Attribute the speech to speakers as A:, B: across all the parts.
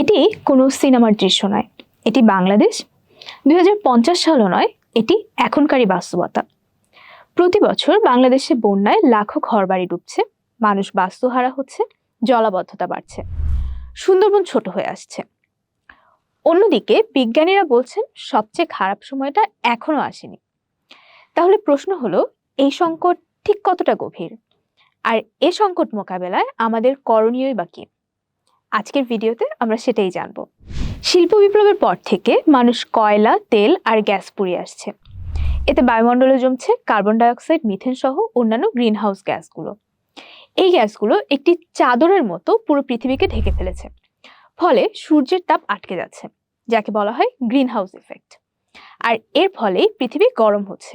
A: এটি কোনো সিনেমার দৃশ্য নয়, এটি বাংলাদেশ। 2050 সালও নয়, এটি এখনকারই বাস্তবতা। প্রতি বছর বাংলাদেশে বন্যায় লাখো ঘরবাড়ি ডুবছে, মানুষ বাস্তুহারা হচ্ছে, জলাবদ্ধতা বাড়ছে, সুন্দরবন ছোট হয়ে আসছে। অন্যদিকে বিজ্ঞানীরা বলছেন সবচেয়ে খারাপ সময়টা এখনো আসেনি। তাহলে প্রশ্ন হলো, এই সংকট ঠিক কতটা গভীর, আর এ সংকট মোকাবেলায় আমাদের করণীয়ই বা কি? আজকের ভিডিওতে আমরা সেটাই জানবো। শিল্প বিপ্লবের পর থেকে মানুষ কয়লা, তেল আর গ্যাস পুড়িয়ে আসছে। এতে বায়ুমণ্ডলে জমছে কার্বন ডাইঅক্সাইড, মিথেন সহ অন্যান্য গ্রিনহাউস গ্যাসগুলো। এই গ্যাসগুলো একটি চাদরের মতো পুরো পৃথিবীকে ঢেকে ফেলেছে, ফলে সূর্যের তাপ আটকে যাচ্ছে, যাকে বলা হয় গ্রিনহাউস ইফেক্ট। আর এর ফলেই পৃথিবী গরম হচ্ছে।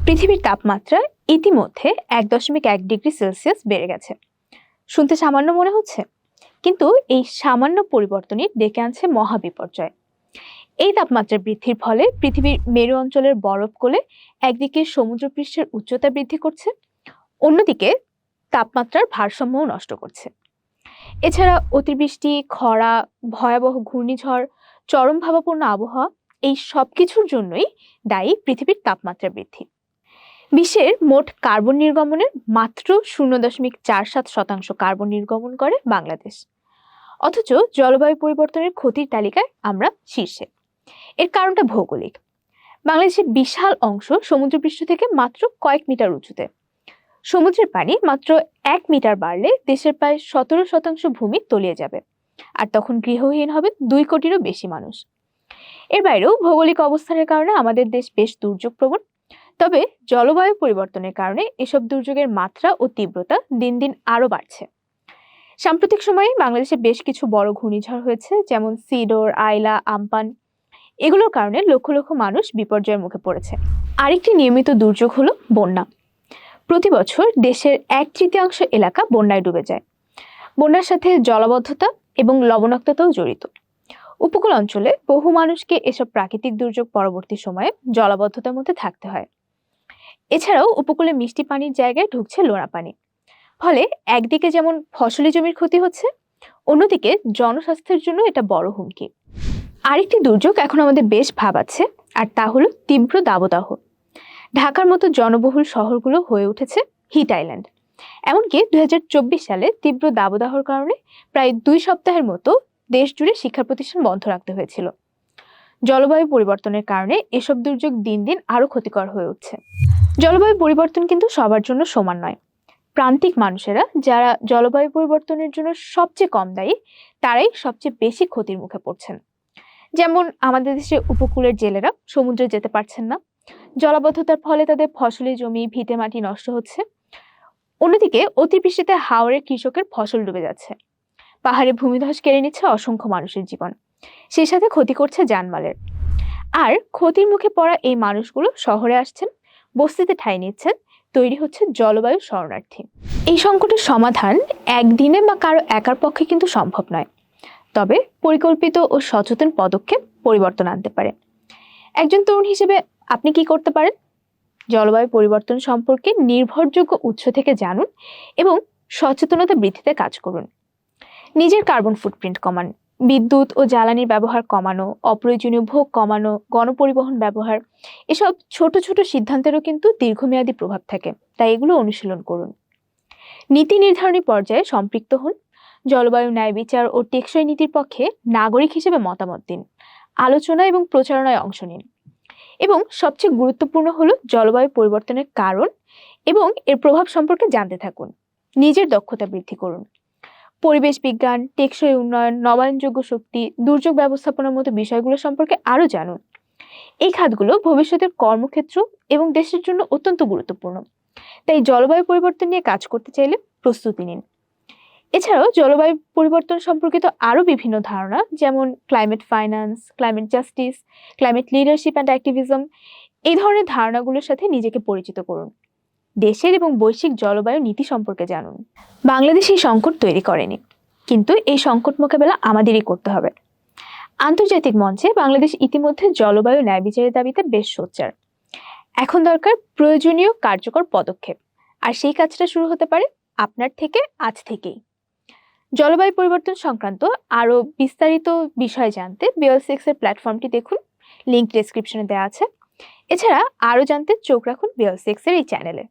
A: পৃথিবীর তাপমাত্রা ইতিমধ্যে 1.1 ডিগ্রি সেলসিয়াস বেড়ে গেছে। শুনতে সামান্য মনে হচ্ছে, কিন্তু এই সামান্য পরিবর্তনই ডেকে আনছে মহাবিপর্যয়। এই তাপমাত্রা বৃদ্ধির ফলে পৃথিবীর মেরু অঞ্চলের বরফ গলে একদিকে সমুদ্রপৃষ্ঠের উচ্চতা বৃদ্ধি করছে, অন্যদিকে তাপমাত্রার ভারসাম্যও নষ্ট করছে। এছাড়া অতিবৃষ্টি, খরা, ভয়াবহ ঘূর্ণিঝড়, চরম ভাবাপন্ন আবহাওয়া, এই সবকিছুর জন্যই দায়ী পৃথিবীর তাপমাত্রা বৃদ্ধি। বিশ্বের মোট কার্বন নির্গমনের মাত্র 0.47% কার্বন নির্গমন করে বাংলাদেশ। অথচ জলবায়ু পরিবর্তনের ক্ষতির তালিকায় আমরা শীর্ষে। এর কারণটা ভৌগোলিক। বাংলাদেশের বিশাল অংশ সমুদ্রপৃষ্ঠ থেকে মাত্র কয়েক মিটার উঁচুতে। সমুদ্রের পানি মাত্র 1 মিটার বাড়লে দেশের প্রায় 17% ভূমি তলিয়ে যাবে, আর তখন গৃহহীন হবে 2 কোটিরও বেশি মানুষ। এর বাইরেও ভৌগোলিক অবস্থানের কারণে আমাদের দেশ বেশ দুর্যোগ প্রবণ। তবে জলবায়ু পরিবর্তনের কারণে এসব দুর্যোগের মাত্রা ও তীব্রতা দিন দিন আরো বাড়ছে। সাম্প্রতিক সময়ে বাংলাদেশে বেশ কিছু বড় ঘূর্ণিঝড় হয়েছে, যেমন সিডর, আইলা, আম্পান। এগুলোর কারণে লক্ষ লক্ষ মানুষ বিপর্যয়ের মুখে পড়েছে। আরেকটি নিয়মিত দুর্যোগ হলো বন্যা। প্রতি বছর দেশের 1/3 এলাকা বন্যায় ডুবে যায়। বন্যার সাথে জলাবদ্ধতা এবং লবণাক্ততাও জড়িত। উপকূল অঞ্চলে বহু মানুষকে এসব প্রাকৃতিক দুর্যোগ পরবর্তী সময়ে জলাবদ্ধতার মধ্যে থাকতে হয়। এছাড়াও উপকূলে মিষ্টি পানির জায়গায় ঢুকছে লোনা পানি। ফলে একদিকে যেমন ফসলি জমির ক্ষতি হচ্ছে, অন্যদিকে জনস্বাস্থ্যের জন্য এটা বড় হুমকি। আরেকটি দুর্যোগ এখন আমাদের বেশ ভাবাচ্ছে, আর তা হলো তীব্র দাবদাহ। ঢাকার মতো জনবহুল শহরগুলো হয়ে উঠেছে হিট আইল্যান্ড। এমনকি 2024 সালে তীব্র দাবদাহর কারণে প্রায় 2 সপ্তাহের মতো দেশ জুড়ে শিক্ষা প্রতিষ্ঠান বন্ধ রাখতে হয়েছিল। জলবায়ু পরিবর্তনের কারণে এসব দুর্যোগ দিন দিন আরো ক্ষতিকর হয়ে উঠছে। জলবায়ু পরিবর্তন কিন্তু সবার জন্য সমান নয়। প্রান্তিক মানুষেরা, যারা জলবায়ু পরিবর্তনের জন্য সবচেয়ে কম দায়ী, তারাই সবচেয়ে বেশি ক্ষতির মুখে পড়ছেন। যেমন আমাদের দেশে উপকূলের জেলেরা সমুদ্রে যেতে পারছেন না, জলাবদ্ধতার ফলে তাদের ফসলি জমি, ভিটে মাটি নষ্ট হচ্ছে। অন্যদিকে অতিবৃষ্টিতে হাওরের কৃষকের ফসল ডুবে যাচ্ছে, পাহাড়ে ভূমিধস কেড়ে নিচ্ছে অসংখ্য মানুষের জীবন, সেই সাথে ক্ষতি করছে জানমালের। আর ক্ষতির মুখে পড়া এই মানুষগুলো শহরে আসছেন, বস্তিতে ঠাঁই নিচ্ছেন, তৈরি হচ্ছে জলবায়ু শরণার্থী। এই সংকটের সমাধান একদিনে বা কারো একার পক্ষে কিন্তু সম্ভব নয়, তবে পরিকল্পিত ও সচেতন পদক্ষেপ পরিবর্তন আনতে পারে। একজন তরুণ হিসেবে আপনি কি করতে পারেন? জলবায়ু পরিবর্তন সম্পর্কে নির্ভরযোগ্য উৎস থেকে জানুন এবং সচেতনতা বৃদ্ধিতে কাজ করুন। নিজের কার্বন ফুটপ্রিন্ট কমান, বিদ্যুৎ ও জ্বালানির ব্যবহার কমানো, অপ্রয়োজনীয় ভোগ কমানো, গণপরিবহন ব্যবহার, এসব ছোট ছোট সিদ্ধান্তেরও কিন্তু দীর্ঘমেয়াদী প্রভাব থাকে, তাই এগুলো অনুশীলন করুন। নীতি নির্ধারণী পর্যায়ে সম্পৃক্ত হন, জলবায়ু ন্যায় বিচার ও টেকসই নীতির পক্ষে নাগরিক হিসেবে মতামত দিন, আলোচনা এবং প্রচারণায় অংশ নিন। এবং সবচেয়ে গুরুত্বপূর্ণ হলো জলবায়ু পরিবর্তনের কারণ এবং এর প্রভাব সম্পর্কে জানতে থাকুন। নিজের দক্ষতা বৃদ্ধি করুন। পরিবেশ বিজ্ঞান, টেকসই উন্নয়ন, নবায়নযোগ্য শক্তি, দুর্যোগ ব্যবস্থাপনার মতো বিষয়গুলো সম্পর্কে আরো জানুন। এই খাতগুলো ভবিষ্যতের কর্মক্ষেত্র এবং দেশের জন্য অত্যন্ত গুরুত্বপূর্ণ। তাই জলবায়ু পরিবর্তন নিয়ে কাজ করতে চাইলে প্রস্তুতি নিন। এছাড়াও জলবায়ু পরিবর্তন সম্পর্কিত আরো বিভিন্ন ধারণা, যেমন climate finance, climate justice, climate leadership and activism, এই ধরনের ধারণাগুলোর সাথে নিজেকে পরিচিত করুন। দেশের এবং বৈশ্বিক জলবায়ু নীতি সম্পর্কে জানুন। বাংলাদেশ এই সংকট তৈরি করেনি, কিন্তু এই সংকট মোকাবেলা আমাদেরই করতে হবে। আন্তর্জাতিক মঞ্চে বাংলাদেশ ইতিমধ্যে জলবায়ু ন্যায় বিচারের দাবিতে বেশ সোচ্চার। এখন দরকার প্রয়োজনীয় কার্যকর পদক্ষেপ, আর সেই কাজটা শুরু হতে পারে আপনার থেকে, আজ থেকেই। জলবায়ু পরিবর্তন সংক্রান্ত আরও বিস্তারিত বিষয় জানতে BL6 এর প্ল্যাটফর্মটি দেখুন, লিঙ্ক ডেসক্রিপশনে দেওয়া আছে। এছাড়া আরও জানতে চোখ রাখুন BL6 এর এই চ্যানেলে।